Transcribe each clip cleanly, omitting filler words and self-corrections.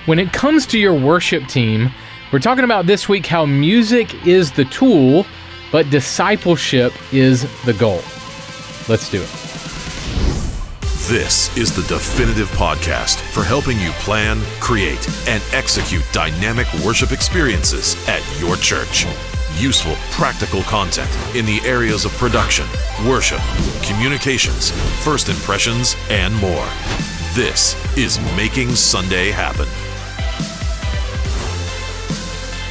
When it comes to your worship team, we're talking about this week how music is the tool, but discipleship is the goal. Let's do it. This is the definitive podcast for helping you plan, create, and execute dynamic worship experiences at your church. Useful, practical content in the areas of production, worship, communications, first impressions, and more. This is Making Sunday Happen.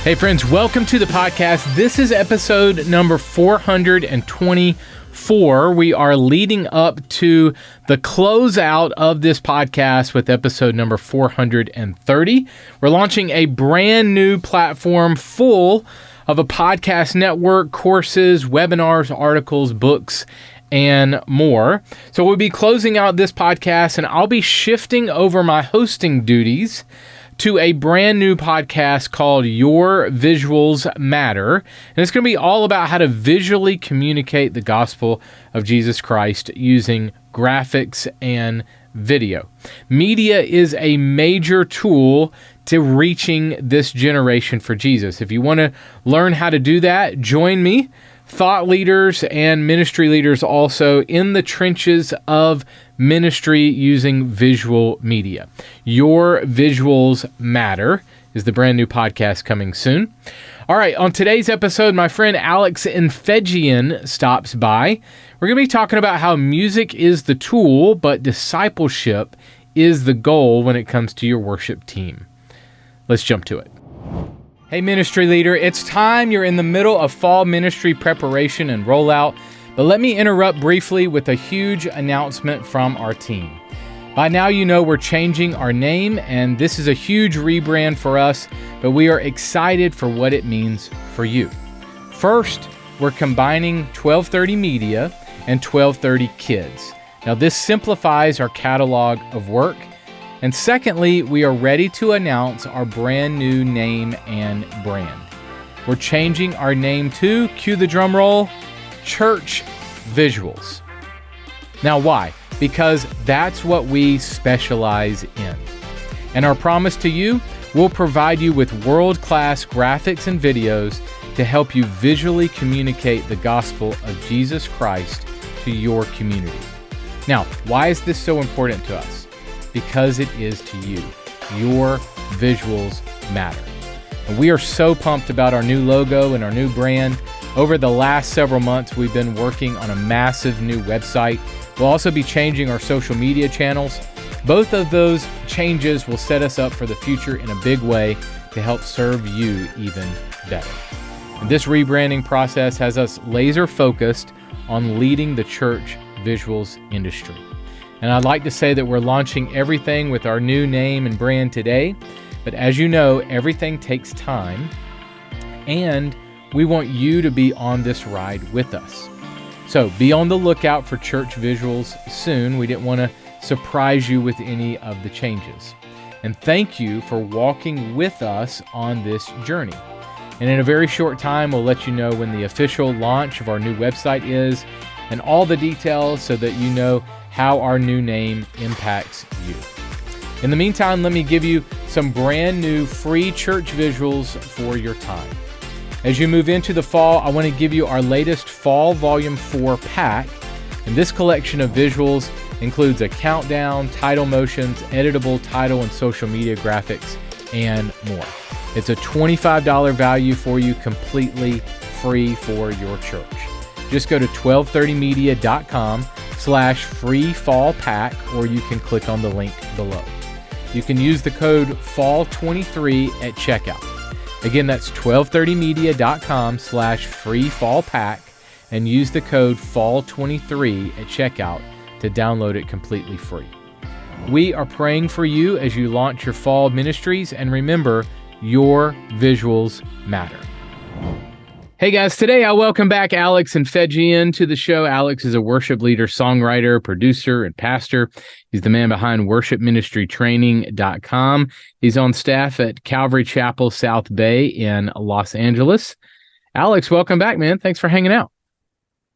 Hey friends, welcome to the podcast. This is episode number 424. We are leading up to the closeout of this podcast with episode number 430. We're launching a brand new platform full of a podcast network, courses, webinars, articles, books, and more. So we'll be closing out this podcast, and I'll be shifting over my hosting duties to a brand new podcast called Your Visuals Matter. And it's going to be all about how to visually communicate the gospel of Jesus Christ using graphics and video. Media is a major tool to reaching this generation for Jesus. If you want to learn how to do that, join me, thought leaders and ministry leaders also in the trenches of ministry using visual media. Your Visuals Matter is the brand new podcast coming soon. All right, on today's episode, my friend Alex Enfiedjian stops by. We're going to be talking about how music is the tool, but discipleship is the goal when it comes to your worship team. Let's jump to it. Hey, ministry leader, it's time. You're in the middle of fall ministry preparation and rollout, but let me interrupt briefly with a huge announcement from our team. By now, you know we're changing our name, and this is a huge rebrand for us, but we are excited for what it means for you. First, we're combining 1230 Media and 1230 Kids. Now, this simplifies our catalog of work. And secondly, we are ready to announce our brand new name and brand. We're changing our name to, cue the drum roll, Church Visuals. Now why? Because that's what we specialize in. And our promise to you, we'll provide you with world-class graphics and videos to help you visually communicate the gospel of Jesus Christ to your community. Now, why is this so important to us? Because it is to you. Your visuals matter. And we are so pumped about our new logo and our new brand. Over the last several months, we've been working on a massive new website. We'll also be changing our social media channels. Both of those changes will set us up for the future in a big way to help serve you even better. And this rebranding process has us laser focused on leading the church visuals industry. And I'd like to say that we're launching everything with our new name and brand today. But as you know, everything takes time. And we want you to be on this ride with us. So be on the lookout for church visuals soon. We didn't want to surprise you with any of the changes. And thank you for walking with us on this journey. And in a very short time, we'll let you know when the official launch of our new website is and all the details so that you know how our new name impacts you. In the meantime, let me give you some brand new free church visuals for your time. As you move into the fall, I want to give you our latest Fall Volume 4 pack. And this collection of visuals includes a countdown, title motions, editable title and social media graphics, and more. It's a $25 value for you, completely free for your church. Just go to 1230media.com/free fall pack, or you can click on the link below. You can use the code FALL23 at checkout. Again, that's 1230media.com/free fall pack, and use the code FALL23 at checkout to download it completely free. We are praying for you as you launch your fall ministries, and remember, your visuals matter. Hey guys, today I welcome back Alex Enfiedjian to the show. Alex is a worship leader, songwriter, producer, and pastor. He's the man behind worshipministrytraining.com. He's on staff at Calvary Chapel, South Bay in Los Angeles. Alex, welcome back, man. Thanks for hanging out.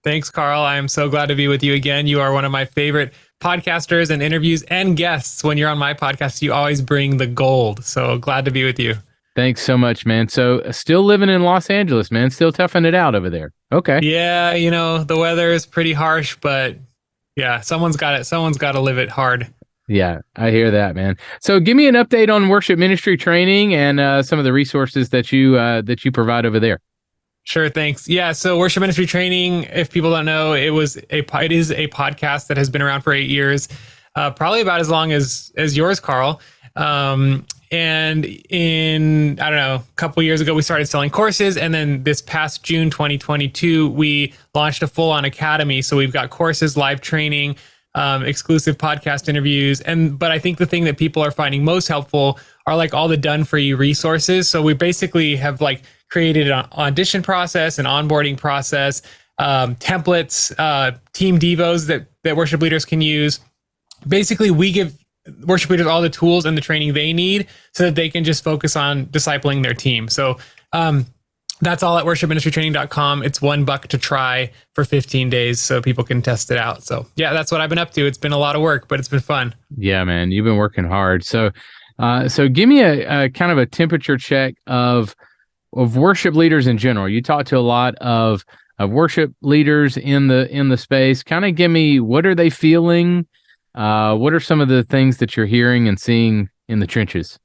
Thanks, Carl. I am so glad to be with you again. You are one of my favorite podcasters and interviews and guests when you're on my podcast. You always bring the gold. So glad to be with you. Thanks so much, man. So still living in Los Angeles, man. Still toughing it out over there. Okay. Yeah, the weather is pretty harsh, but yeah, someone's got it. Someone's got to live it hard. Yeah, I hear that, man. So give me an update on worship ministry training and some of the resources that you provide over there. Sure, thanks. Yeah, so worship ministry training, if people don't know, it is a podcast that has been around for 8 years, probably about as long as yours, Carl. And in, I don't know, a couple years ago, we started selling courses. And then this past June 2022, we launched a full-on academy. So we've got courses, live training, exclusive podcast interviews. But I think the thing that people are finding most helpful are like all the done for you resources. So we basically have like created an audition process, an onboarding process, templates, team devos that worship leaders can use. Basically, we give worship leaders all the tools and the training they need so that they can just focus on discipling their team. So that's all at worshipministrytraining.com. It's $1 to try for 15 days so people can test it out. So yeah, that's what I've been up to. It's been a lot of work, but it's been fun. Yeah, man, you've been working hard. So give me a kind of a temperature check of worship leaders in general. You talk to a lot of worship leaders in the space. Kind of give me, what are they feeling? What are some of the things that you're hearing and seeing in the trenches?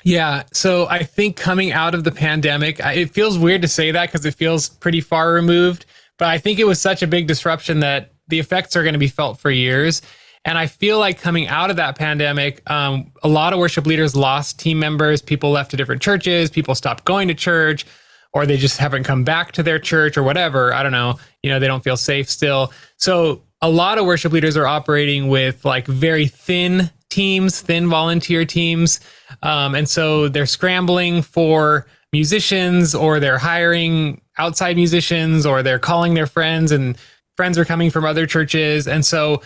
Yeah, so I think coming out of the pandemic, it feels weird to say that because it feels pretty far removed, but I think it was such a big disruption that the effects are going to be felt for years. And I feel like coming out of that pandemic, a lot of worship leaders lost team members. People left to different churches. People stopped going to church, or they just haven't come back to their church or whatever. I don't know. They don't feel safe still. So a lot of worship leaders are operating with like very thin teams, thin volunteer teams. And so they're scrambling for musicians, or they're hiring outside musicians, or they're calling their friends, and friends are coming from other churches. And so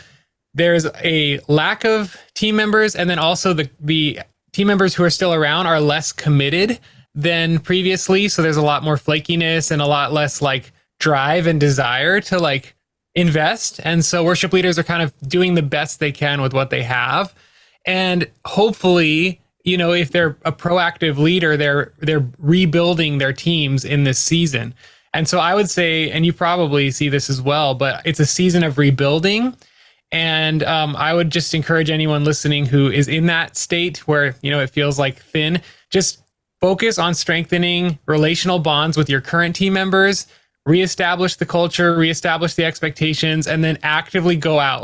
there's a lack of team members. And then also the team members who are still around are less committed than previously. So there's a lot more flakiness and a lot less like drive and desire to like invest. And so worship leaders are kind of doing the best they can with what they have. And hopefully, if they're a proactive leader, they're rebuilding their teams in this season. And so I would say, and you probably see this as well, but it's a season of rebuilding. And I would just encourage anyone listening who is in that state where, it feels like thin, just focus on strengthening relational bonds with your current team members, reestablish the culture, reestablish the expectations, and then actively go out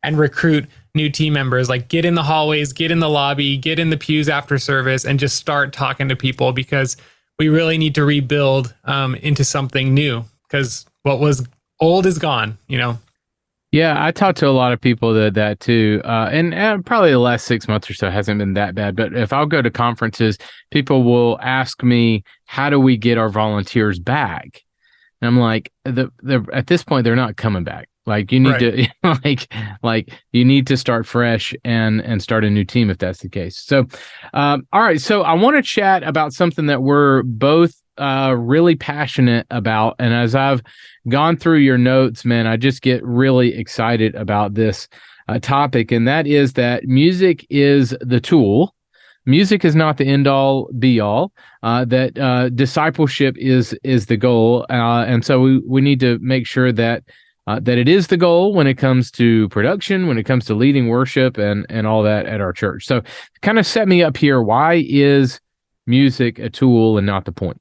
and recruit new team members. Like get in the hallways, get in the lobby, get in the pews after service, and just start talking to people, because we really need to rebuild into something new, because what was old is gone, Yeah, I talked to a lot of people that too, and probably the last 6 months or so hasn't been that bad. But if I'll go to conferences, people will ask me, "How do we get our volunteers back?" And I'm like, at this point, they're not coming back. Like you need to, like you need to start fresh and start a new team if that's the case. So, all right. So I want to chat about something that we're both really passionate about. And as I've gone through your notes, man, I just get really excited about this topic. And that is that music is the tool. Music is not the end all be all, that discipleship is the goal. And so we need to make sure that it is the goal when it comes to production, when it comes to leading worship and all that at our church. So kind of set me up here. Why is music a tool and not the point?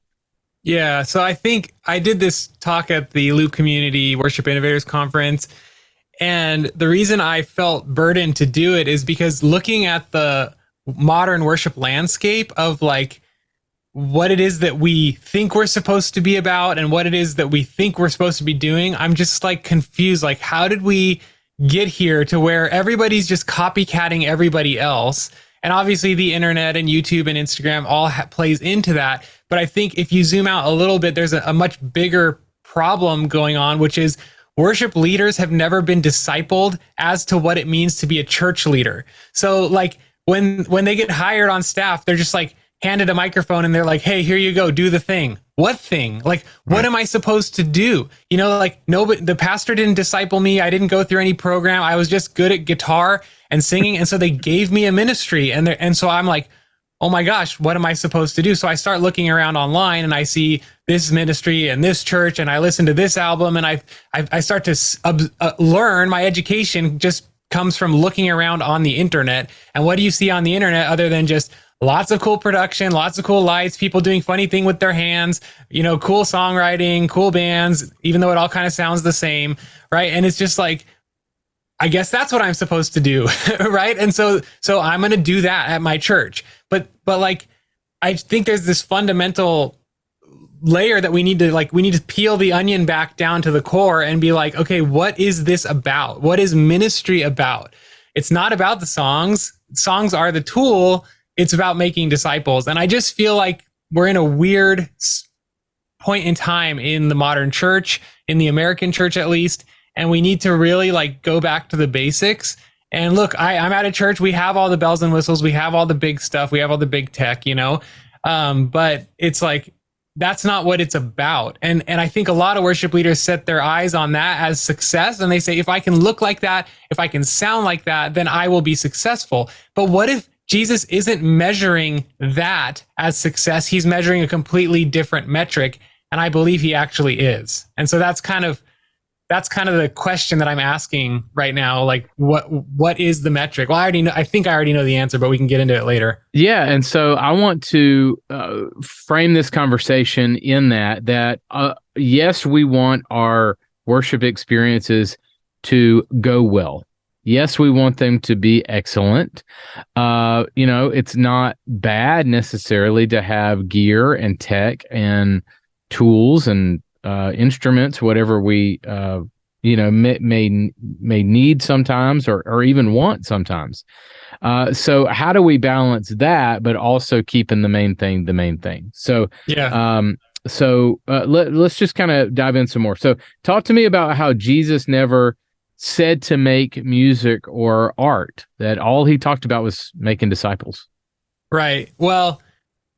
Yeah, so I think I did this talk at the Loop Community Worship Innovators Conference, and the reason I felt burdened to do it is because looking at the modern worship landscape of like what it is that we think we're supposed to be about and what it is that we think we're supposed to be doing, I'm just like confused. Like, how did we get here to where everybody's just copycatting everybody else? And obviously the internet and YouTube and Instagram all plays into that. But I think if you zoom out a little bit, there's a much bigger problem going on, which is worship leaders have never been discipled as to what it means to be a church leader. So like when they get hired on staff, they're just like, handed a microphone and they're like, hey, here you go, do the thing. What thing? Like, what am I supposed to do? You know, like, nobody, the pastor didn't disciple me. I didn't go through any program. I was just good at guitar and singing. And so they gave me a ministry. And so I'm like, oh my gosh, what am I supposed to do? So I start looking around online and I see this ministry and this church, and I listen to this album, and I start to learn. My education just comes from looking around on the internet. And what do you see on the internet other than just lots of cool production, lots of cool lights, people doing funny thing with their hands, you know, cool songwriting, cool bands, even though it all kind of sounds the same, right? And it's just like, I guess that's what I'm supposed to do, right? And so I'm going to do that at my church. But like, I think there's this fundamental layer that we need to peel the onion back down to the core and be like, okay, what is this about? What is ministry about? It's not about the songs. Songs are the tool. It's about making disciples. And I just feel like we're in a weird point in time in the modern church, in the American church at least, and we need to really like go back to the basics. And look, I'm at a church, we have all the bells and whistles, we have all the big stuff, we have all the big tech, you know, but it's like, that's not what it's about. And I think a lot of worship leaders set their eyes on that as success. And they say, if I can look like that, if I can sound like that, then I will be successful. But what if Jesus isn't measuring that as success? He's measuring a completely different metric. And I believe he actually is. And so that's kind of the question that I'm asking right now. Like, what is the metric? Well, I think I already know the answer, but we can get into it later. Yeah, and so I want to frame this conversation in that yes, we want our worship experiences to go well. Yes, we want them to be excellent. You know, it's not bad necessarily to have gear and tech and tools and instruments, whatever we may need sometimes or even want sometimes. So how do we balance that, but also keeping the main thing? So yeah. Let's just kind of dive in some more. So talk to me about how Jesus never said to make music or art, that all he talked about was making disciples. Right. Well,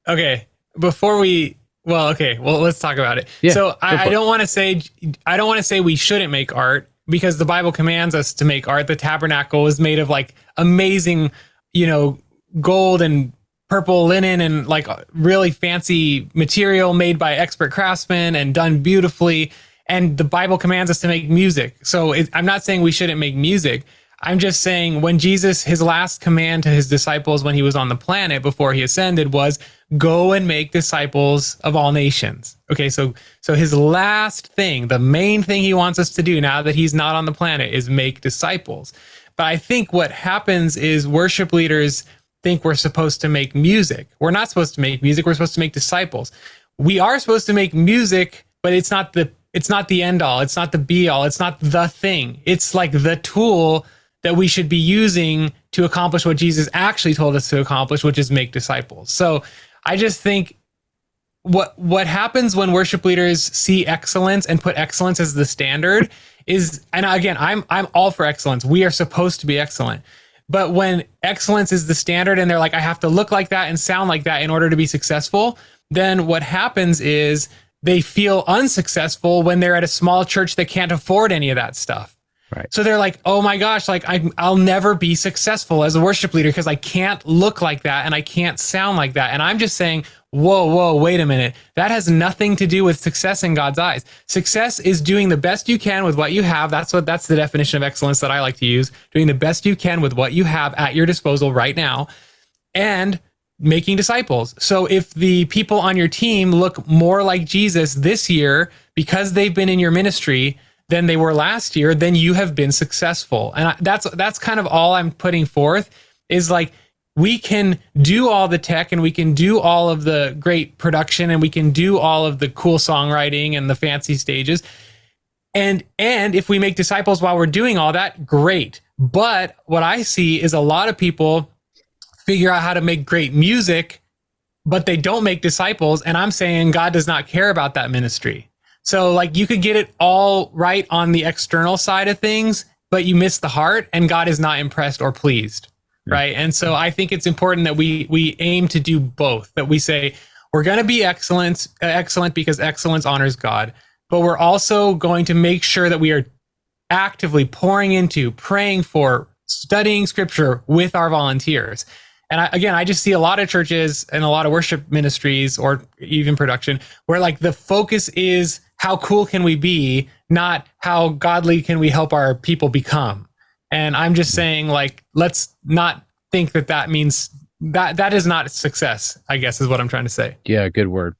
okay. Let's talk about it. Yeah, so I don't want to say we shouldn't make art, because the Bible commands us to make art. The tabernacle was made of like amazing, you know, gold and purple linen and like really fancy material made by expert craftsmen and done beautifully. And the Bible commands us to make music. So I'm not saying we shouldn't make music. I'm just saying when Jesus, his last command to his disciples when he was on the planet before he ascended was, go and make disciples of all nations. Okay, so his last thing, the main thing he wants us to do now that he's not on the planet, is make disciples. But I think what happens is worship leaders think we're supposed to make music. We're not supposed to make music. We're supposed to make disciples. We are supposed to make music, but it's not the end all. It's not the be all. It's not the thing. It's like the tool that we should be using to accomplish what Jesus actually told us to accomplish, which is make disciples. So I just think what happens when worship leaders see excellence and put excellence as the standard is, and again, I'm all for excellence. We are supposed to be excellent. But when excellence is the standard and they're like, I have to look like that and sound like that in order to be successful, then what happens is they feel unsuccessful when they're at a small church that can't afford any of that stuff. Right. So they're like, oh my gosh, like I'll never be successful as a worship leader because I can't look like that and I can't sound like that. And I'm just saying, whoa, wait a minute. That has nothing to do with success in God's eyes. Success is doing the best you can with what you have. That's the definition of excellence that I like to use. Doing the best you can with what you have at your disposal right now, and making disciples. So if the people on your team look more like Jesus this year because they've been in your ministry than they were last year, then you have been successful. And that's kind of all I'm putting forth, is like, we can do all the tech and we can do all of the great production and we can do all of the cool songwriting and the fancy stages. And if we make disciples while we're doing all that, great. But what I see is a lot of people figure out how to make great music, but they don't make disciples. And I'm saying God does not care about that ministry. So like, you could get it all right on the external side of things, but you miss the heart and God is not impressed or pleased. right? And so I think it's important that we aim to do both, that we say we're going to be excellent because excellence honors God, but we're also going to make sure that we are actively pouring into, praying for, studying scripture with our volunteers. And I just see a lot of churches and a lot of worship ministries or even production where like the focus is how cool can we be, not how godly can we help our people become. And I'm just saying, like, let's not think that means that is not success, I guess is what I'm trying to say. Yeah, good word.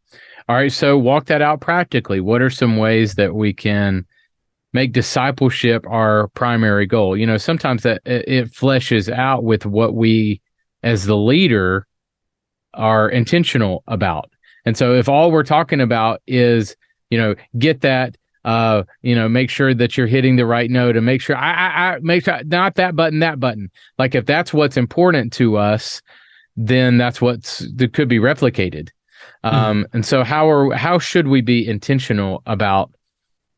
All right, so walk that out practically. What are some ways that we can make discipleship our primary goal? You know, sometimes that it fleshes out with what we as the leader are intentional about. And so if all we're talking about is, you know, get that, make sure that you're hitting the right note, and make sure I make sure not that button. Like if that's what's important to us, then that could be replicated. And so how should we be intentional about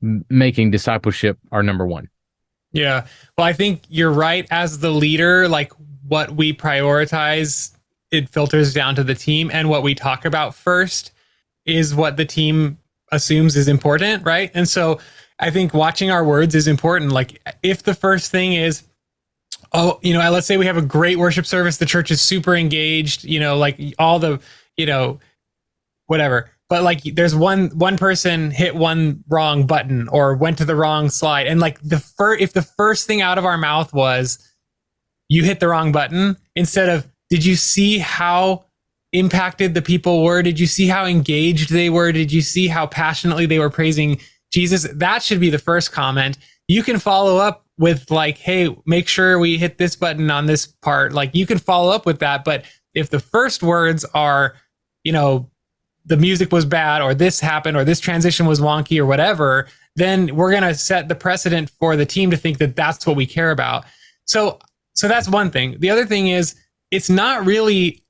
making discipleship our number one? Yeah. Well, I think you're right. As the leader, like what we prioritize, it filters down to the team, and what we talk about first is what the team assumes is important, right? And so I think watching our words is important. Like if the first thing is, let's say we have a great worship service, the church is super engaged, like all the, whatever. But like there's one person hit one wrong button or went to the wrong slide. And like if the first thing out of our mouth was, you hit the wrong button, instead of, did you see how impacted the people were? Did you see how engaged they were? Did you see how passionately they were praising Jesus? That should be the first comment. You can follow up with like, hey, make sure we hit this button on this part. Like you can follow up with that. But if the first words are, the music was bad, or this happened, or this transition was wonky, or whatever, then we're going to set the precedent for the team to think that that's what we care about. So that's one thing. The other thing is, it's not really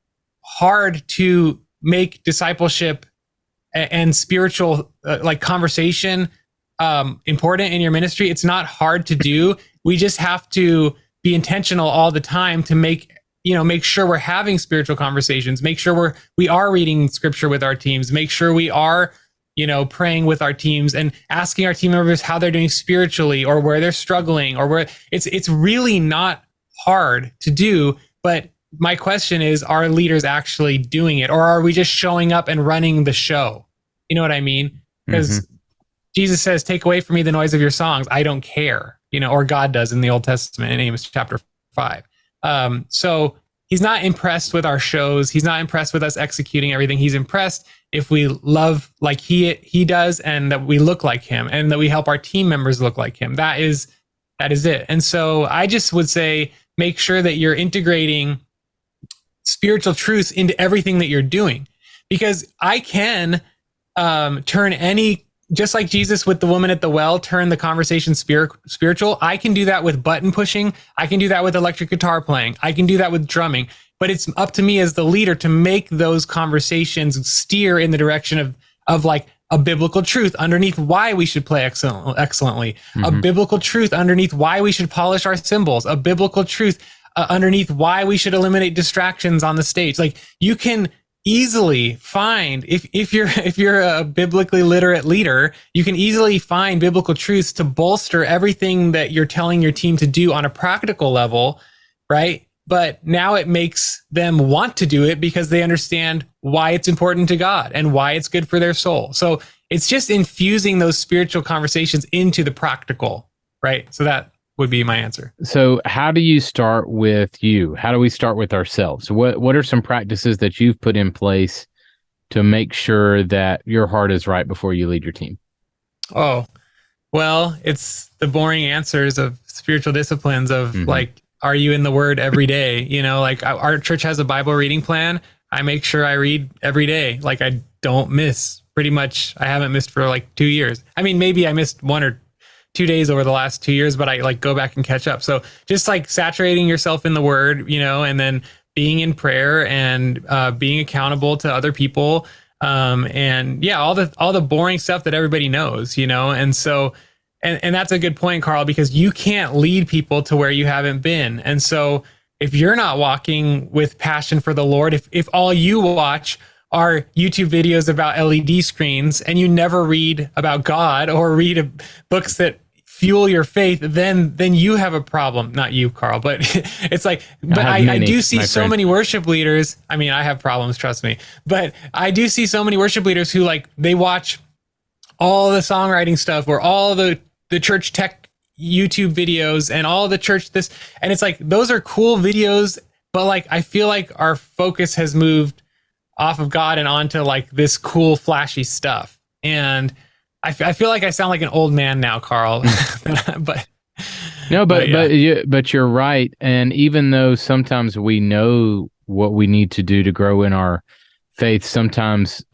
hard to make discipleship and spiritual conversation important in your ministry. It's not hard to do. We just have to be intentional all the time to make sure we're having spiritual conversations, make sure we are reading scripture with our teams, make sure we are, praying with our teams and asking our team members how they're doing spiritually, or where they're struggling, or where it's really not hard to do. But my question is, are leaders actually doing it, or are we just showing up and running the show? You know what I mean? Because Jesus says, take away from me the noise of your songs. I don't care, or God does in the Old Testament in Amos chapter 5. So he's not impressed with our shows. He's not impressed with us executing everything. He's impressed if we love like he does, and that we look like him, and that we help our team members look like him. That is it. And so I just would say, make sure that you're integrating spiritual truths into everything that you're doing, because I can turn just like Jesus with the woman at the well, turn the conversation spiritual. I can do that with button pushing. I can do that with electric guitar playing. I can do that with drumming. But it's up to me as the leader to make those conversations steer in the direction of like a biblical truth underneath why we should play excellently, a biblical truth underneath why we should polish our cymbals, a biblical truth underneath why we should eliminate distractions on the stage. Like you can easily find, if you're a biblically literate leader, you can easily find biblical truths to bolster everything that you're telling your team to do on a practical level, right? But now it makes them want to do it because they understand why it's important to God and why it's good for their soul. So it's just infusing those spiritual conversations into the practical, right? So that would be my answer. So how do you start with you? How do we start with ourselves? What are some practices that you've put in place to make sure that your heart is right before you lead your team? Oh, well, it's the boring answers of spiritual disciplines of like, are you in the Word every day? Like our church has a Bible reading plan. I make sure I read every day. Like I don't miss. Pretty much, I haven't missed for like 2 years. I mean, maybe I missed 1 or 2 days over the last 2 years, but I like go back and catch up. So just like saturating yourself in the Word, and then being in prayer and being accountable to other people. And yeah, all the boring stuff that everybody knows, and so, and that's a good point, Carl, because you can't lead people to where you haven't been. And so if you're not walking with passion for the Lord, if all you watch are YouTube videos about LED screens and you never read about God or read books that fuel your faith, then you have a problem. Not you, Carl, but it's like, but I do see so many worship leaders. I mean, I have problems, trust me, but I do see so many worship leaders who like, they watch all the songwriting stuff or all the church tech YouTube videos and all the church this, and it's like, those are cool videos, but like, I feel like our focus has moved off of God and onto like this cool, flashy stuff. And I feel like I sound like an old man now, Carl. but you're right. And even though sometimes we know what we need to do to grow in our faith, sometimes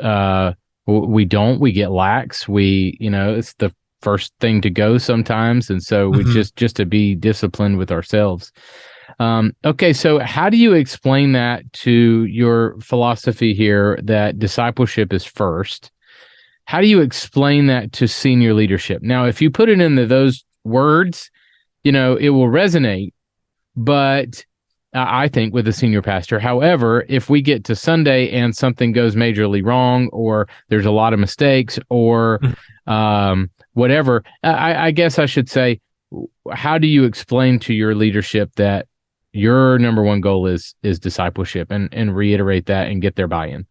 we don't. We get lax. It's the first thing to go sometimes, and so we just to be disciplined with ourselves. Okay, so how do you explain that to your philosophy here that discipleship is first? How do you explain that to senior leadership? Now, if you put it into those words, it will resonate, but I think with a senior pastor. However, if we get to Sunday and something goes majorly wrong, or there's a lot of mistakes, or whatever, I guess I should say, how do you explain to your leadership that your number one goal is discipleship, and reiterate that and get their buy-in?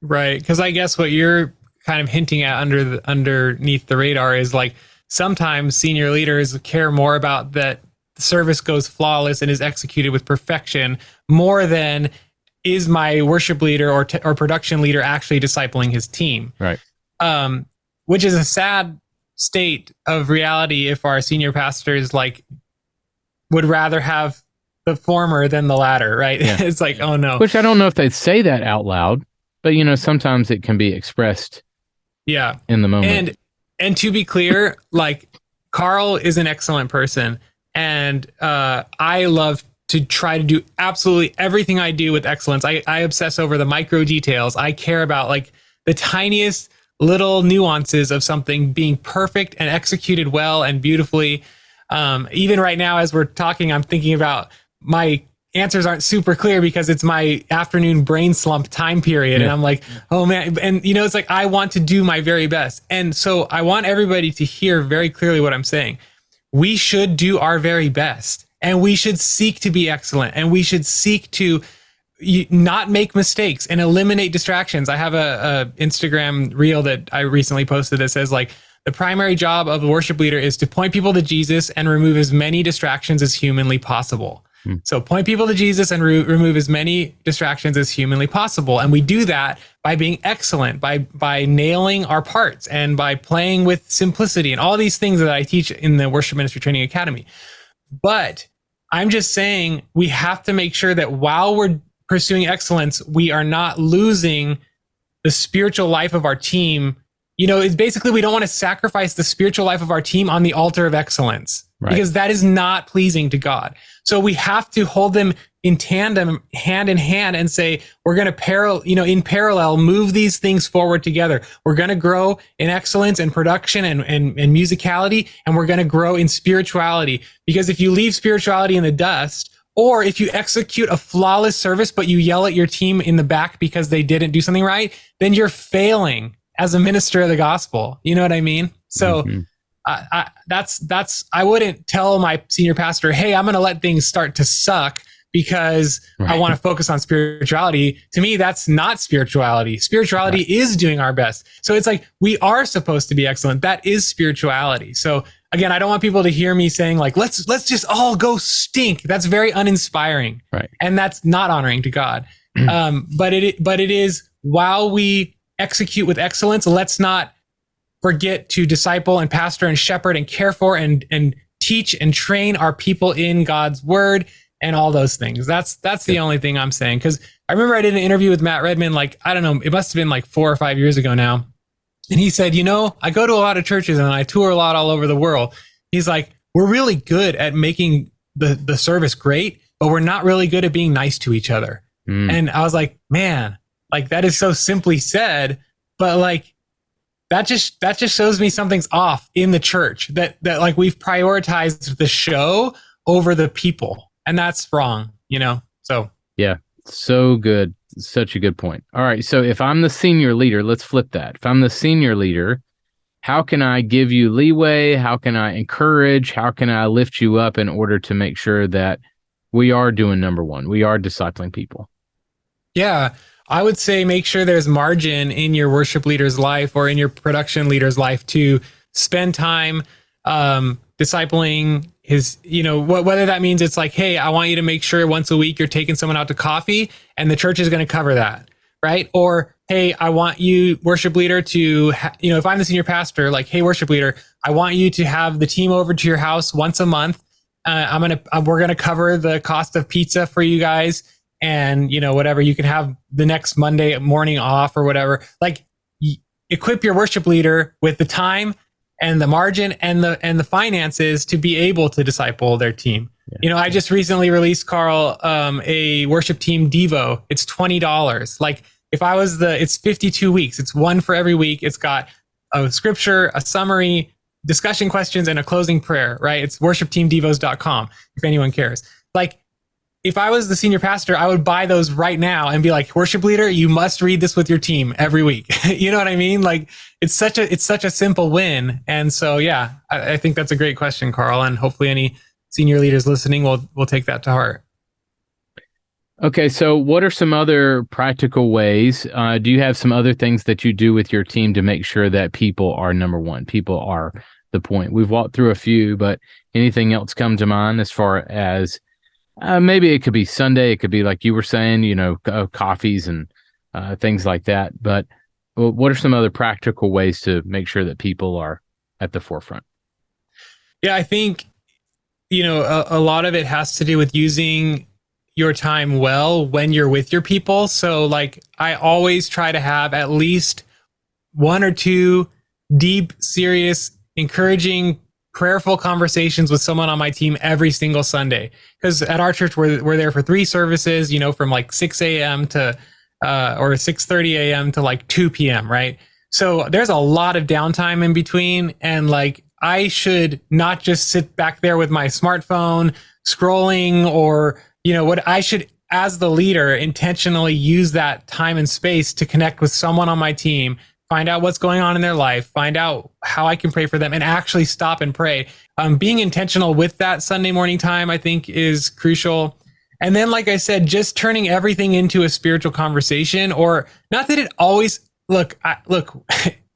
Right, because I guess what you're kind of hinting at underneath the radar is like sometimes senior leaders care more about that the service goes flawless and is executed with perfection more than is my worship leader or production leader actually discipling his team. Right. Which is a sad state of reality if our senior pastors like would rather have the former than the latter, right? Yeah. It's like, oh no. Which I don't know if they'd say that out loud, but sometimes it can be expressed in the moment. And to be clear, like Carl is an excellent person, and I love to try to do absolutely everything I do with excellence. I obsess over the micro details. I care about like the tiniest little nuances of something being perfect and executed well and beautifully. Even right now, as we're talking, I'm thinking about my answers aren't super clear because it's my afternoon brain slump time period. Yeah. And I'm like, oh man. And it's like, I want to do my very best. And so I want everybody to hear very clearly what I'm saying. We should do our very best, and we should seek to be excellent, and we should seek to not make mistakes and eliminate distractions. I have a Instagram reel that I recently posted that says like, the primary job of a worship leader is to point people to Jesus and remove as many distractions as humanly possible. So point people to Jesus and remove as many distractions as humanly possible. And we do that by being excellent, by nailing our parts, and by playing with simplicity and all these things that I teach in the Worship Ministry Training Academy. But I'm just saying we have to make sure that while we're pursuing excellence, we are not losing the spiritual life of our team. It's basically, we don't want to sacrifice the spiritual life of our team on the altar of excellence, right? Because that is not pleasing to God. So we have to hold them in tandem, hand in hand, and say, we're going to in parallel, move these things forward together. We're going to grow in excellence and production and musicality, and we're going to grow in spirituality. Because if you leave spirituality in the dust, or if you execute a flawless service, but you yell at your team in the back because they didn't do something right, then you're failing as a minister of the gospel. You know what I mean? So I wouldn't tell my senior pastor, hey, I'm going to let things start to suck because I want to focus on spirituality. To me, that's not spirituality. Spirituality is doing our best. So it's like, we are supposed to be excellent. That is spirituality. So again, I don't want people to hear me saying like, let's just all go stink. That's very uninspiring. Right. And that's not honoring to God. But it is, while we execute with excellence, let's not forget to disciple and pastor and shepherd and care for and teach and train our people in God's word and all those things. That's the only thing I'm saying. Because I remember I did an interview with Matt Redman, like, I don't know, it must have been like 4 or 5 years ago now. And he said, I go to a lot of churches and I tour a lot all over the world. He's like, we're really good at making the service great, but we're not really good at being nice to each other. And I was like, man, like that is so simply said, but like, that just shows me something's off in the church, that like we've prioritized the show over the people, and that's wrong. So Yeah, so good. Such a good point. All right, so if I'm the senior leader, let's flip that. If I'm the senior leader, how can I give you leeway? How can I encourage? How can I lift you up in order to make sure that we are doing number one? We are discipling people. yeah, I would say make sure there's margin in your worship leader's life or in your production leader's life to spend time discipling his, whether that means it's like, hey, I want you to make sure once a week you're taking someone out to coffee and the church is going to cover that, right? Or, hey, I want you, worship leader, to, if I'm the senior pastor, like, hey, worship leader, I want you to have the team over to your house once a month. We're going to cover the cost of pizza for you guys. And, whatever, you can have the next Monday morning off or whatever. Like, equip your worship leader with the time and the margin and the finances to be able to disciple their team. Yeah. I just recently released, Carl, a worship team Devo. It's $20. Like, if I was it's 52 weeks. It's one for every week. It's got a scripture, a summary, discussion questions, and a closing prayer, right? It's worshipteamdevos.com if anyone cares. Like, if I was the senior pastor, I would buy those right now and be like, worship leader, you must read this with your team every week. You know what I mean? Like, it's such a simple win. And so, yeah, I think that's a great question, Carl. And hopefully any senior leaders listening will take that to heart. Okay, so what are some other practical ways? Do you have some other things that you do with your team to make sure that people are number one? People are the point. We've walked through a few, but anything else come to mind as far as maybe it could be Sunday. It could be like you were saying, coffees and things like that. But what are some other practical ways to make sure that people are at the forefront? Yeah, I think, a lot of it has to do with using your time well when you're with your people. So like, I always try to have at least one or two deep, serious, encouraging, prayerful conversations with someone on my team every single Sunday. Because at our church, we're there for 3 services, from like 6 a.m. to or 6:30 a.m. to like 2 p.m. Right. So there's a lot of downtime in between, and like, I should not just sit back there with my smartphone scrolling, or what I should, as the leader, intentionally use that time and space to connect with someone on my team, find out what's going on in their life, find out how I can pray for them, and actually stop and pray. Being intentional with that Sunday morning time, I think, is crucial. And then, like I said, just turning everything into a spiritual conversation, or not that it always, look,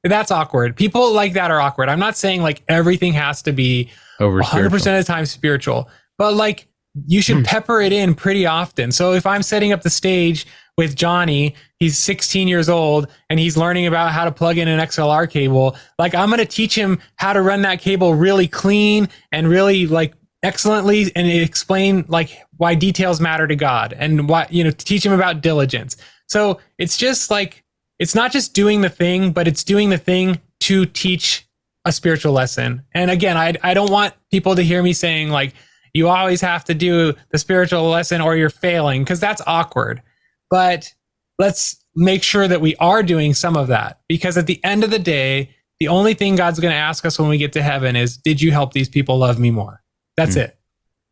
that's awkward. People like that are awkward. I'm not saying like everything has to be over 100% of the time spiritual, but like, you should pepper it in pretty often. So if I'm setting up the stage with Johnny, he's 16 years old and he's learning about how to plug in an XLR cable, like, I'm going to teach him how to run that cable really clean and really like excellently, and explain like why details matter to God, and why, teach him about diligence. So it's just like, it's not just doing the thing, but it's doing the thing to teach a spiritual lesson. And again, I don't want people to hear me saying like, you always have to do the spiritual lesson or you're failing, because that's awkward. But let's make sure that we are doing some of that, because at the end of the day, the only thing God's going to ask us when we get to heaven is, did you help these people love me more? That's it.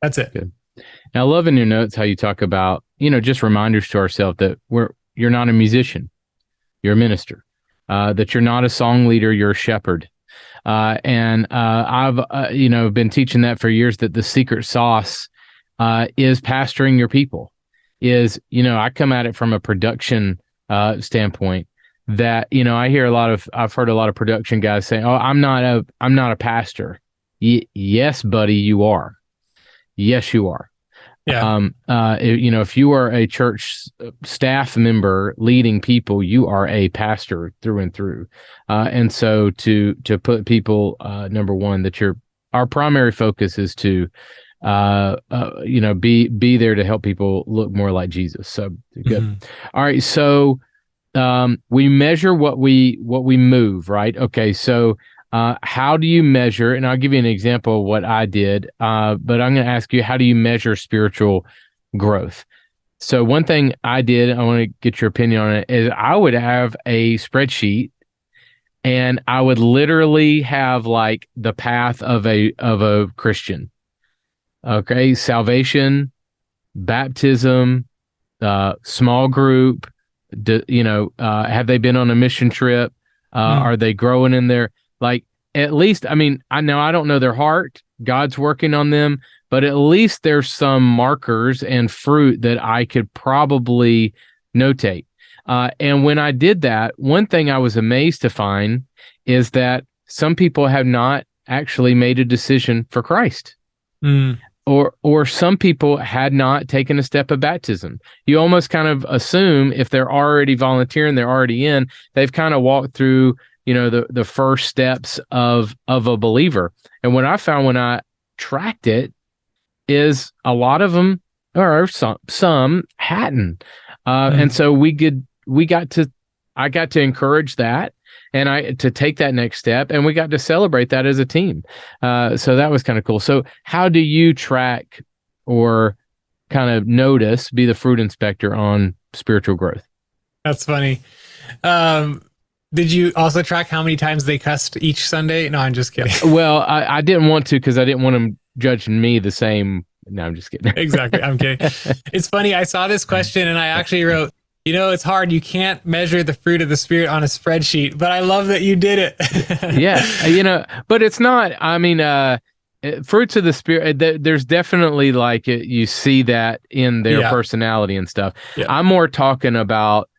That's it. Good. Now, I love in your notes how you talk about, just reminders to ourselves that you're not a musician, you're a minister, that you're not a song leader, you're a shepherd. And I've been teaching that for years, that the secret sauce is pastoring your people. I come at it from a production standpoint, that I hear I've heard a lot of production guys saying, "Oh, I'm not a pastor." Yes, buddy, you are. Yes, you are. Yeah. If you are a church staff member leading people, you are a pastor through and through. And so to put people, number one, our primary focus is to, be there to help people look more like Jesus. So good. Mm-hmm. All right. So, we measure what we move, right? Okay. So, how do you measure, and I'll give you an example of what I did, but I'm going to ask you, how do you measure spiritual growth? So one thing I did, I want to get your opinion on it, is I would have a spreadsheet, and I would literally have like the path of a Christian. Okay, salvation, baptism, small group, have they been on a mission trip? Are they growing in there? Like, at least, I mean, I don't know their heart. God's working on them, but at least there's some markers and fruit that I could probably notate. And when I did that, one thing I was amazed to find is that some people have not actually made a decision for Christ. Or some people had not taken a step of baptism. You almost kind of assume if they're already volunteering, they're already in, they've kind of walked through, the first steps of a believer. And what I found when I tracked it is a lot of them, or some hadn't. And so I got to encourage that, and to take that next step, and we got to celebrate that as a team. So that was kind of cool. So how do you track or kind of be the fruit inspector on spiritual growth? That's funny. Did you also track how many times they cussed each Sunday? No, I'm just kidding. Well, I didn't want to, because I didn't want them judging me the same. No, I'm just kidding. Exactly. I'm kidding. It's funny. I saw this question and I actually wrote, it's hard. You can't measure the fruit of the Spirit on a spreadsheet, but I love that you did it. Yeah. But it's not, I mean, fruits of the Spirit, there's definitely you see that in their personality and stuff. Yeah. I'm more talking about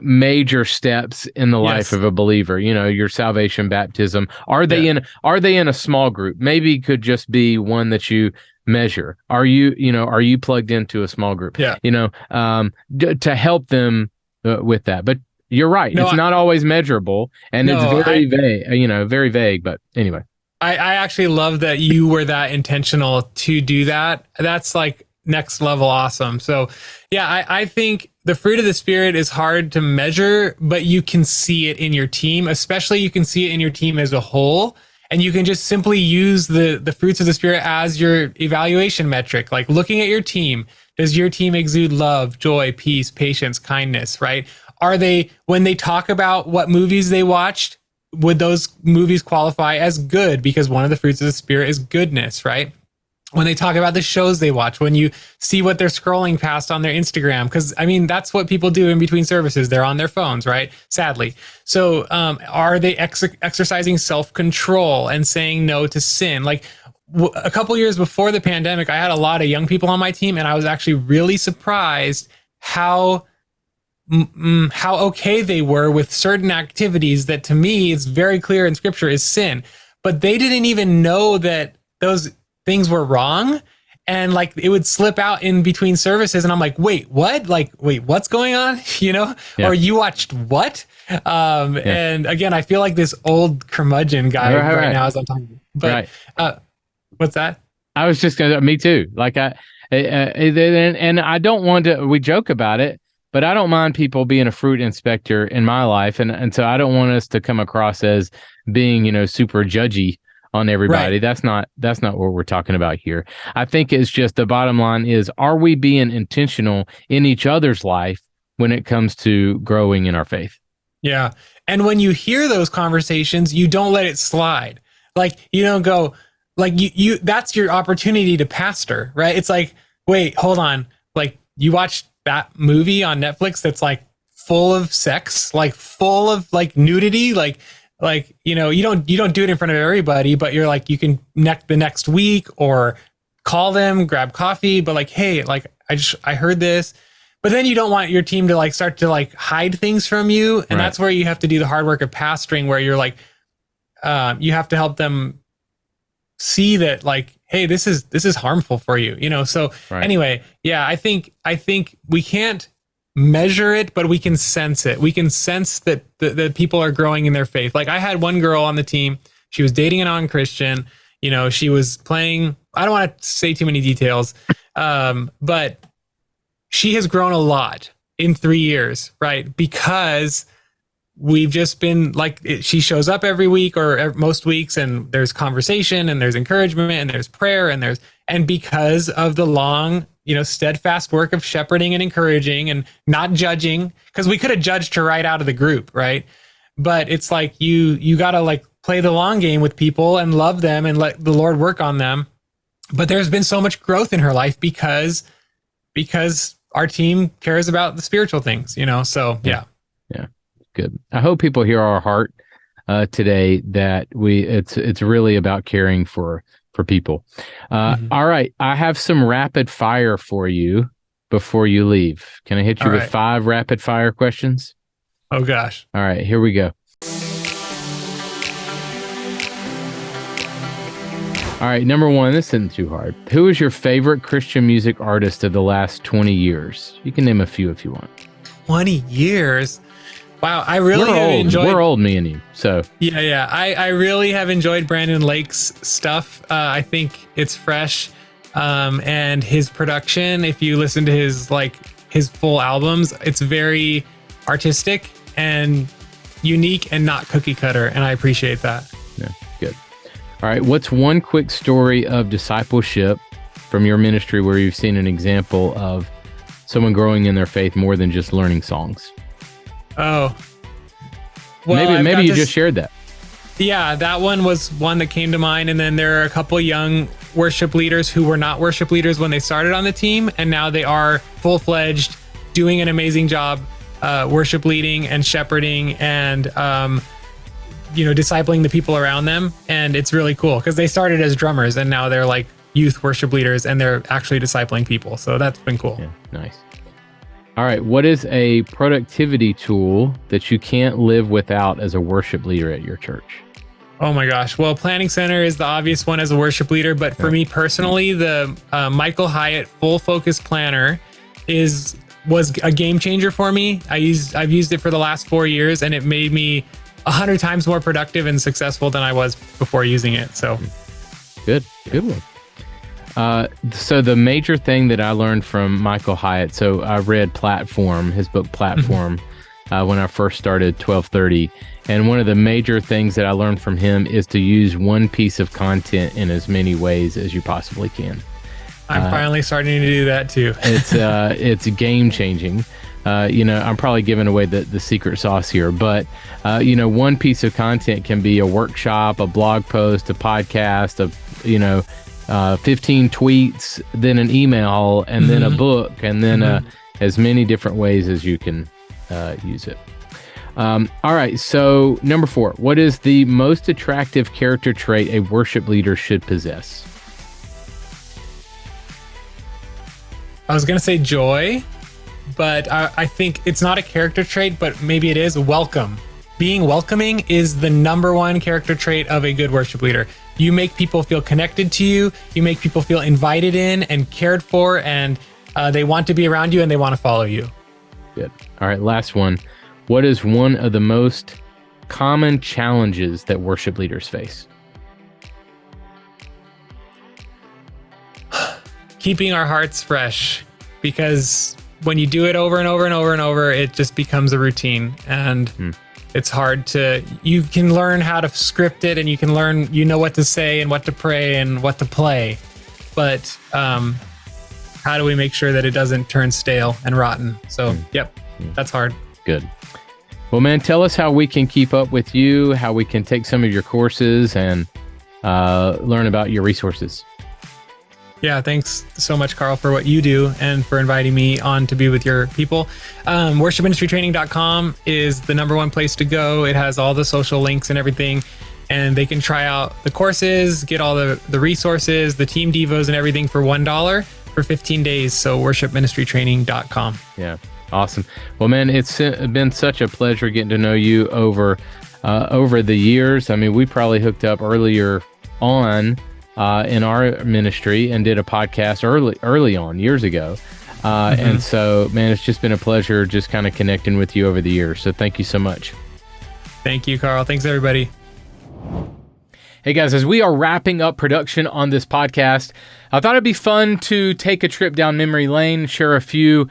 major steps in the life of a believer, your salvation, baptism. Are they in a small group? Maybe it could just be one that you measure. Are you plugged into a small group? Yeah. To help them with that. But you're right. It's not always measurable, and it's very vague, very vague, but anyway. I actually love that you were that intentional to do that. That's like next level awesome. So yeah, I think the fruit of the Spirit is hard to measure, but you can see it in your team, especially you can see it in your team as a whole. And you can just simply use the fruits of the Spirit as your evaluation metric, like looking at your team. Does your team exude love, joy, peace, patience, kindness, right? When they talk about what movies they watched, would those movies qualify as good? Because one of the fruits of the Spirit is goodness, right? When they talk about the shows they watch, when you see what they're scrolling past on their Instagram, because that's what people do in between services. They're on their phones, right? Sadly. So are they exercising self-control and saying no to sin? Like a couple years before the pandemic, I had a lot of young people on my team, and I was actually really surprised how okay they were with certain activities that to me, it's very clear in scripture is sin, but they didn't even know that those things were wrong, and it would slip out in between services, and I'm like, wait, what? Wait, what's going on? Or you watched what? And again, I feel like this old curmudgeon guy right now as I'm talking. But what's that? I was just gonna. Me too. And I don't want to. We joke about it, but I don't mind people being a fruit inspector in my life, and so I don't want us to come across as being super judgy on everybody. Right. That's not what we're talking about here. I think it's just the bottom line is, are we being intentional in each other's life when it comes to growing in our faith? Yeah. And when you hear those conversations, you don't let it slide. You don't go, you that's your opportunity to pastor, right? It's like, wait, hold on. You watched that movie on Netflix that's full of sex, full of nudity, you don't do it in front of everybody, but you're you can the next week or call them, grab coffee, but hey, I heard this, but then you don't want your team to start to hide things from you. And that's where you have to do the hard work of pastoring, where you're you have to help them see that hey, this is harmful for you, so anyway, yeah, I think we can't measure it, but we can sense it. We can sense that the people are growing in their faith. I had one girl on the team. She was dating a non-Christian. She was playing. I don't want to say too many details, but she has grown a lot in 3 years, right? Because we've just been she shows up every week or most weeks, and there's conversation and there's encouragement and there's prayer and because of the long steadfast work of shepherding and encouraging and not judging, because we could have judged her right out of the group, right? But it's you got to play the long game with people and love them and let the Lord work on them. But there's been so much growth in her life because our team cares about the spiritual things, So yeah. Yeah. Good. I hope people hear our heart today, that it's really about caring for people. All right. I have some rapid fire for you before you leave. Can I hit you with 5 rapid fire questions? Oh gosh. All right, here we go. All right, number 1, this isn't too hard. Who is your favorite Christian music artist of the last 20 years? You can name a few if you want. 20 years? Wow, I really have enjoyed... We're old, me and you, so... Yeah. I really have enjoyed Brandon Lake's stuff. I think it's fresh, and his production, if you listen to his full albums, it's very artistic and unique and not cookie cutter, and I appreciate that. Yeah, good. All right, what's one quick story of discipleship from your ministry where you've seen an example of someone growing in their faith more than just learning songs? Oh, well, maybe you just shared that. Yeah, that one was one that came to mind. And then there are a couple young worship leaders who were not worship leaders when they started on the team, and now they are full-fledged, doing an amazing job, worship leading and shepherding and discipling the people around them. And it's really cool because they started as drummers and now they're like youth worship leaders and they're actually discipling people. So that's been cool. Yeah, nice. All right. What is a productivity tool that you can't live without as a worship leader at your church? Oh my gosh. Well, Planning Center is the obvious one as a worship leader, but for me personally, the Michael Hyatt Full Focus Planner was a game changer for me. I've used it for the last 4 years, and it made me 100 times more productive and successful than I was before using it. So good one. So the major thing that I learned from Michael Hyatt, so I read his book Platform, when I first started 1230. And one of the major things that I learned from him is to use one piece of content in as many ways as you possibly can. I'm finally starting to do that too. It's game changing. I'm probably giving away the secret sauce here, but one piece of content can be a workshop, a blog post, a podcast, 15 tweets, then an email, and then a book, and then as many different ways as you can use it. All right, so number 4, what is the most attractive character trait a worship leader should possess? I was going to say joy, but I think it's not a character trait, but maybe it is welcome. Being welcoming is the number 1 character trait of a good worship leader. You make people feel connected to you. You make people feel invited in and cared for, and they want to be around you and they want to follow you. Good. All right, last one. What is one of the most common challenges that worship leaders face? Keeping our hearts fresh, because when you do it over and over and over and over, it just becomes a routine, and it's hard you can learn how to script it, and you can learn, what to say and what to pray and what to play. But how do we make sure that it doesn't turn stale and rotten? So, that's hard. Good. Well, man, tell us how we can keep up with you, how we can take some of your courses and learn about your resources. Yeah, thanks so much, Carl, for what you do and for inviting me on to be with your people. Worshipministrytraining.com is the number 1 place to go. It has all the social links and everything, and they can try out the courses, get all the resources, the team devos and everything for $1 for 15 days. So worshipministrytraining.com. Yeah, awesome. Well, man, it's been such a pleasure getting to know you over the years. I mean, we probably hooked up earlier on in our ministry and did a podcast early on years ago. And so, man, it's just been a pleasure just kind of connecting with you over the years. So thank you so much. Thank you, Carl. Thanks, everybody. Hey guys, as we are wrapping up production on this podcast, I thought it'd be fun to take a trip down memory lane, share a few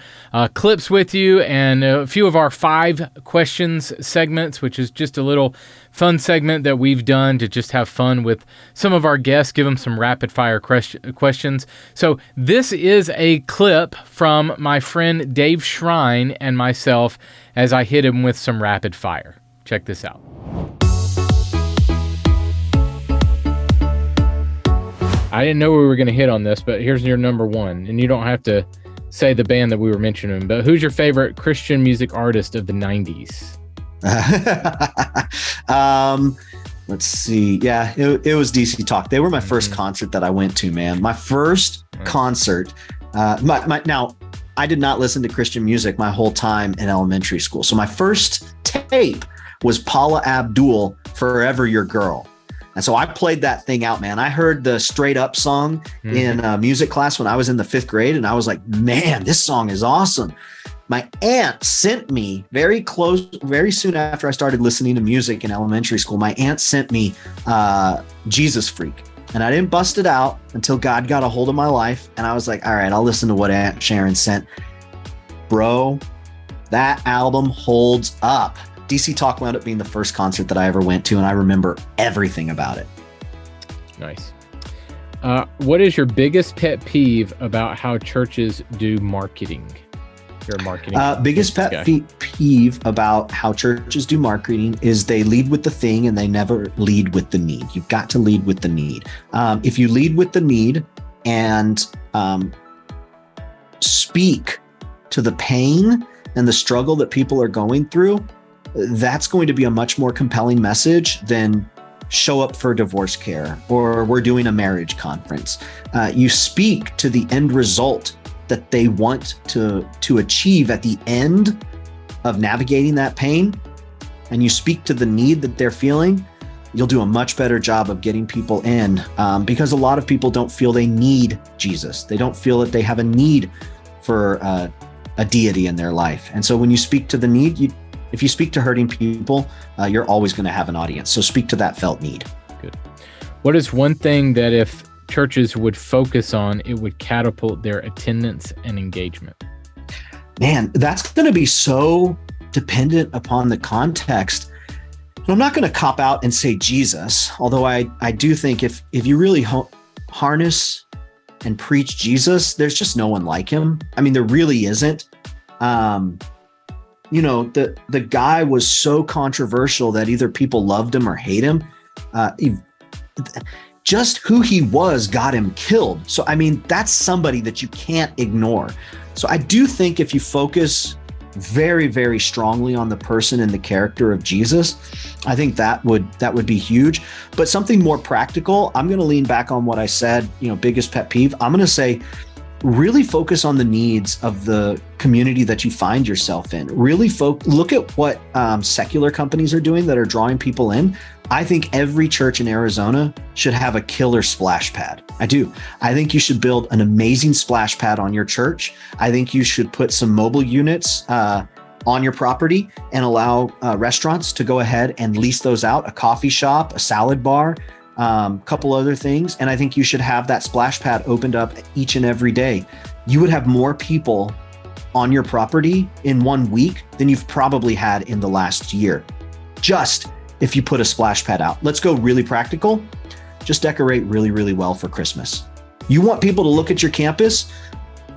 clips with you, and a few of our 5 questions segments, which is just a little fun segment that we've done to just have fun with some of our guests, give them some rapid fire questions. So this is a clip from my friend Dave Shrine and myself as I hit him with some rapid fire. Check this out. I didn't know we were going to hit on this, but here's your number one. And you don't have to say the band that we were mentioning, but who's your favorite Christian music artist of the 90s? Let's see. Yeah, it was DC Talk. They were my first concert that I went to, man. My first concert. Now, I did not listen to Christian music my whole time in elementary school. So my first tape was Paula Abdul, Forever Your Girl. And so I played that thing out, man. I heard the Straight Up song in music class when I was in the 5th grade. And I was like, man, this song is awesome. My aunt sent me very soon after I started listening to music in elementary school, my aunt sent me Jesus Freak. And I didn't bust it out until God got a hold of my life. And I was like, all right, I'll listen to what Aunt Sharon sent. Bro, that album holds up. DC Talk wound up being the first concert that I ever went to, and I remember everything about it. Nice. What is your biggest pet peeve about how churches do marketing? You're a marketing. Biggest pet peeve about how churches do marketing is they lead with the thing and they never lead with the need. You've got to lead with the need. If you lead with the need and speak to the pain and the struggle that people are going through, that's going to be a much more compelling message than show up for divorce care or we're doing a marriage conference. You speak to the end result that they want to achieve at the end of navigating that pain, and you speak to the need that they're feeling, you'll do a much better job of getting people in, because a lot of people don't feel they need Jesus. They don't feel that they have a need for a deity in their life. And so when you speak to the need, if you speak to hurting people, you're always going to have an audience. So speak to that felt need. Good. What is one thing that if churches would focus on, it would catapult their attendance and engagement? Man, that's going to be so dependent upon the context. And I'm not going to cop out and say Jesus, although I do think if you really harness and preach Jesus, there's just no one like him. I mean, there really isn't. The guy was so controversial that either people loved him or hate him. Just who he was got him killed. So, I mean, that's somebody that you can't ignore. So I do think if you focus very, very strongly on the person and the character of Jesus, I think that would be huge. But something more practical, I'm going to lean back on what I said, biggest pet peeve. I'm going to say, really focus on the needs of the community that you find yourself in. Really look at what secular companies are doing that are drawing people in. I think every church in Arizona should have a killer splash pad. I do. I think you should build an amazing splash pad on your church. I think you should put some mobile units on your property and allow restaurants to go ahead and lease those out, a coffee shop, a salad bar, couple other things. And I think you should have that splash pad opened up each and every day. You would have more people on your property in 1 week than you've probably had in the last year, just if you put a splash pad out. Let's go really practical. Just decorate really, really well for Christmas. You want people to look at your campus?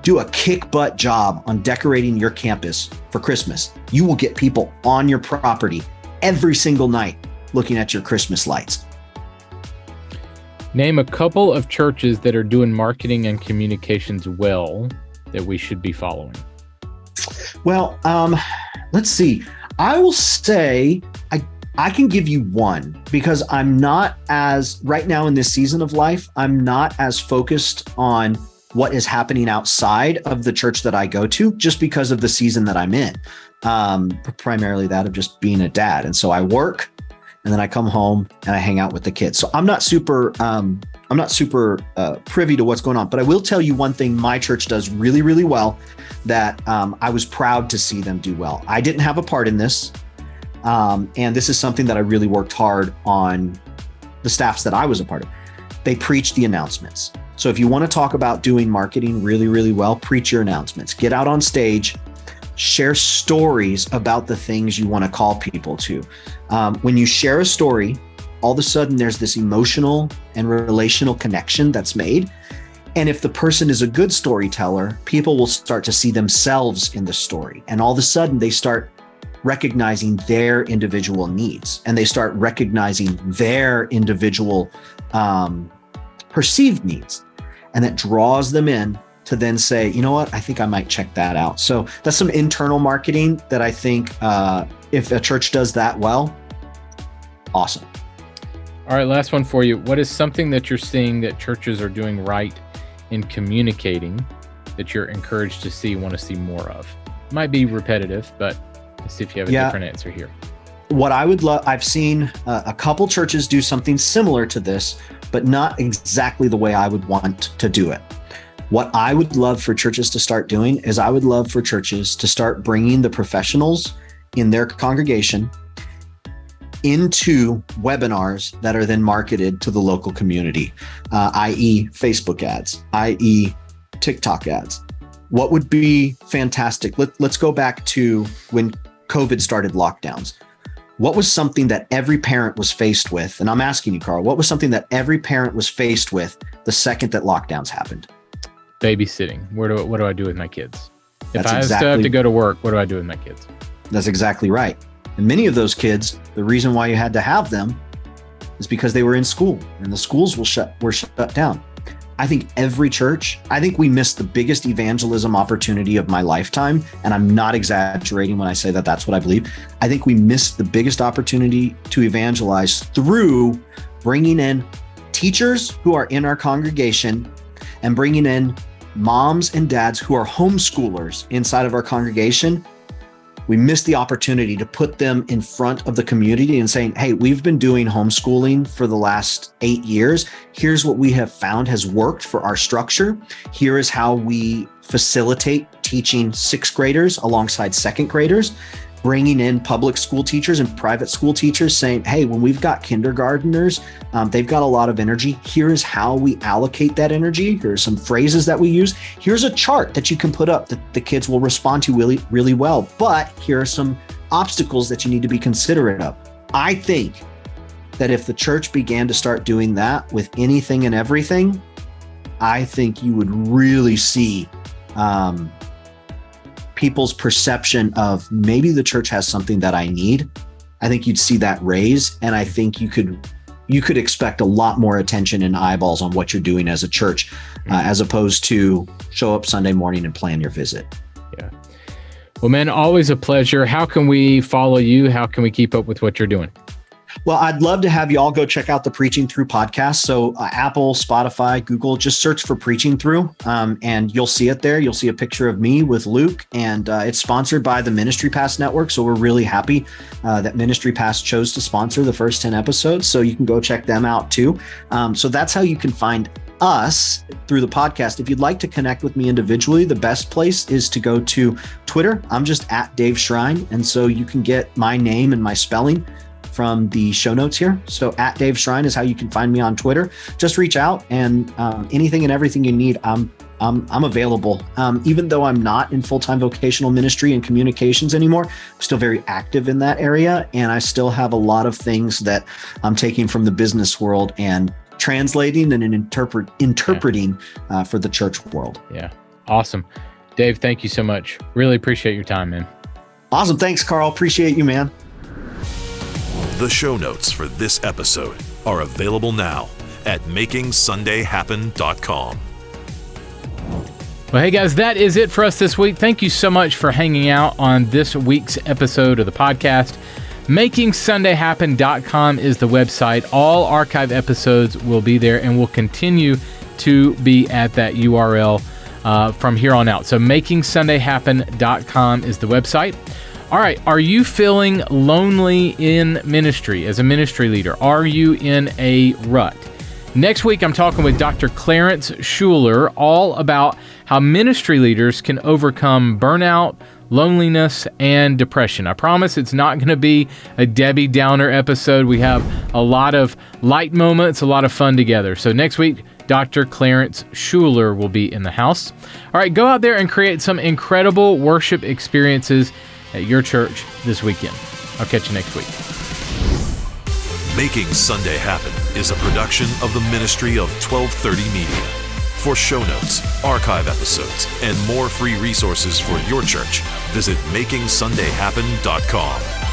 Do a kick butt job on decorating your campus for Christmas. You will get people on your property every single night looking at your Christmas lights. Name a couple of churches that are doing marketing and communications well that we should be following. Well, let's see. I will say I can give you one because I'm not as, right now in this season of life, I'm not as focused on what is happening outside of the church that I go to just because of the season that I'm in. Primarily that of just being a dad. And so I work and then I come home and I hang out with the kids. So I'm not super privy to what's going on, but I will tell you one thing my church does really, really well that I was proud to see them do well. I didn't have a part in this. And this is something that I really worked hard on the staffs that I was a part of. They preach the announcements. So if you want to talk about doing marketing really, really well, preach your announcements. Get out on stage, share stories about the things you want to call people to. When you share a story, all of a sudden there's this emotional and relational connection that's made. And if the person is a good storyteller, people will start to see themselves in the story. And all of a sudden they start recognizing their individual needs and they start recognizing their individual perceived needs, and that draws them in to then say, you know what, I think I might check that out. So that's some internal marketing that I think if a church does that well, awesome. All right, last one for you. What is something that you're seeing that churches are doing right in communicating that you're encouraged to see, want to see more of? It might be repetitive, but let's see if you have a different answer here. What I would love, I've seen a couple churches do something similar to this, but not exactly the way I would want to do it. What I would love for churches to start doing is I would love for churches to start bringing the professionals in their congregation into webinars that are then marketed to the local community, i.e. Facebook ads, i.e. TikTok ads. What would be fantastic? Let's go back to when COVID started lockdowns. What was something that every parent was faced with? And I'm asking you, Carl, what was something that every parent was faced with the second that lockdowns happened? Babysitting. What do I do with my kids? If I still have to go to work, what do I do with my kids? That's exactly right. And many of those kids, the reason why you had to have them is because they were in school and the schools were shut down. I think every church, I think we missed the biggest evangelism opportunity of my lifetime. And I'm not exaggerating when I say that that's what I believe. I think we missed the biggest opportunity to evangelize through bringing in teachers who are in our congregation and bringing in moms and dads who are homeschoolers inside of our congregation. We missed the opportunity to put them in front of the community and saying, hey, we've been doing homeschooling for the last 8 years. Here's what we have found has worked for our structure. Here is how we facilitate teaching 6th graders alongside 2nd graders, bringing in public school teachers and private school teachers saying, hey, when we've got kindergarteners, they've got a lot of energy. Here is how we allocate that energy. Here are some phrases that we use. Here's a chart that you can put up that the kids will respond to really, really well. But here are some obstacles that you need to be considerate of. I think that if the church began to start doing that with anything and everything, I think you would really see people's perception of maybe the church has something that I need. I think you'd see that raise, and I think you could expect a lot more attention and eyeballs on what you're doing as a church, as opposed to show up Sunday morning and plan your visit. Yeah. Well, man, always a pleasure. How can we follow you? How can we keep up with what you're doing? Well, I'd love to have you all go check out the Preaching Through podcast. So Apple, Spotify, Google, just search for Preaching Through and you'll see it there. You'll see a picture of me with Luke, and it's sponsored by the Ministry Pass Network. So we're really happy that Ministry Pass chose to sponsor the first 10 episodes. So you can go check them out too. So that's how you can find us through the podcast. If you'd like to connect with me individually, the best place is to go to Twitter. I'm just at Dave Shrine. And so you can get my name and my spelling from the show notes here. So at Dave Shrine is how you can find me on Twitter. Just reach out, and anything and everything you need, I'm available. Even though I'm not in full-time vocational ministry and communications anymore, I'm still very active in that area. And I still have a lot of things that I'm taking from the business world and translating and interpreting for the church world. Yeah. Awesome. Dave, thank you so much. Really appreciate your time, man. Awesome. Thanks, Carl. Appreciate you, man. The show notes for this episode are available now at makingsundayhappen.com. Well, hey guys, that is it for us this week. Thank you so much for hanging out on this week's episode of the podcast. MakingSundayHappen.com is the website. All archive episodes will be there and will continue to be at that URL from here on out. So MakingSundayHappen.com is the website. All right, are you feeling lonely in ministry as a ministry leader? Are you in a rut? Next week, I'm talking with Dr. Clarence Schuler all about how ministry leaders can overcome burnout, loneliness, and depression. I promise it's not going to be a Debbie Downer episode. We have a lot of light moments, a lot of fun together. So next week, Dr. Clarence Schuler will be in the house. All right, go out there and create some incredible worship experiences at your church this weekend. I'll catch you next week. Making Sunday Happen is a production of the ministry of 1230 Media. For show notes, archive episodes, and more free resources for your church, visit MakingSundayHappen.com.